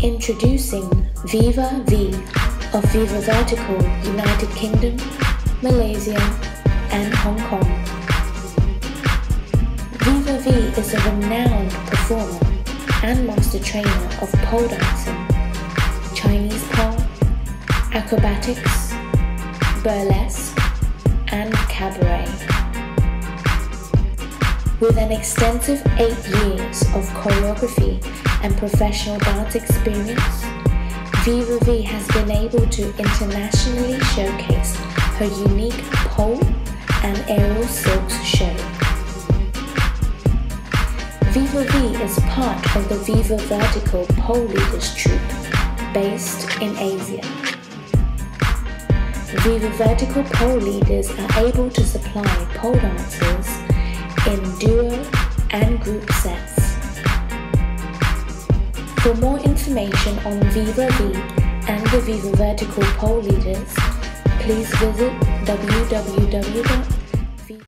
Introducing Viva V of Viva Vertical, United Kingdom, Malaysia, and Hong Kong. Viva V is a renowned performer and master trainer of pole dancing, Chinese pole, acrobatics, burlesque, and cabaret. With an extensive 8 years of choreography and professional dance experience, Viva V has been able to internationally showcase her unique pole and aerial silks show. Viva V is part of the Viva Vertical Pole Leaders Troupe based in Asia. Viva Vertical Pole Leaders are able to supply pole dancers in duo and group sets. For more information on Viva V and the Viva Vertical Pole Leaders, please visit www.vivav.com.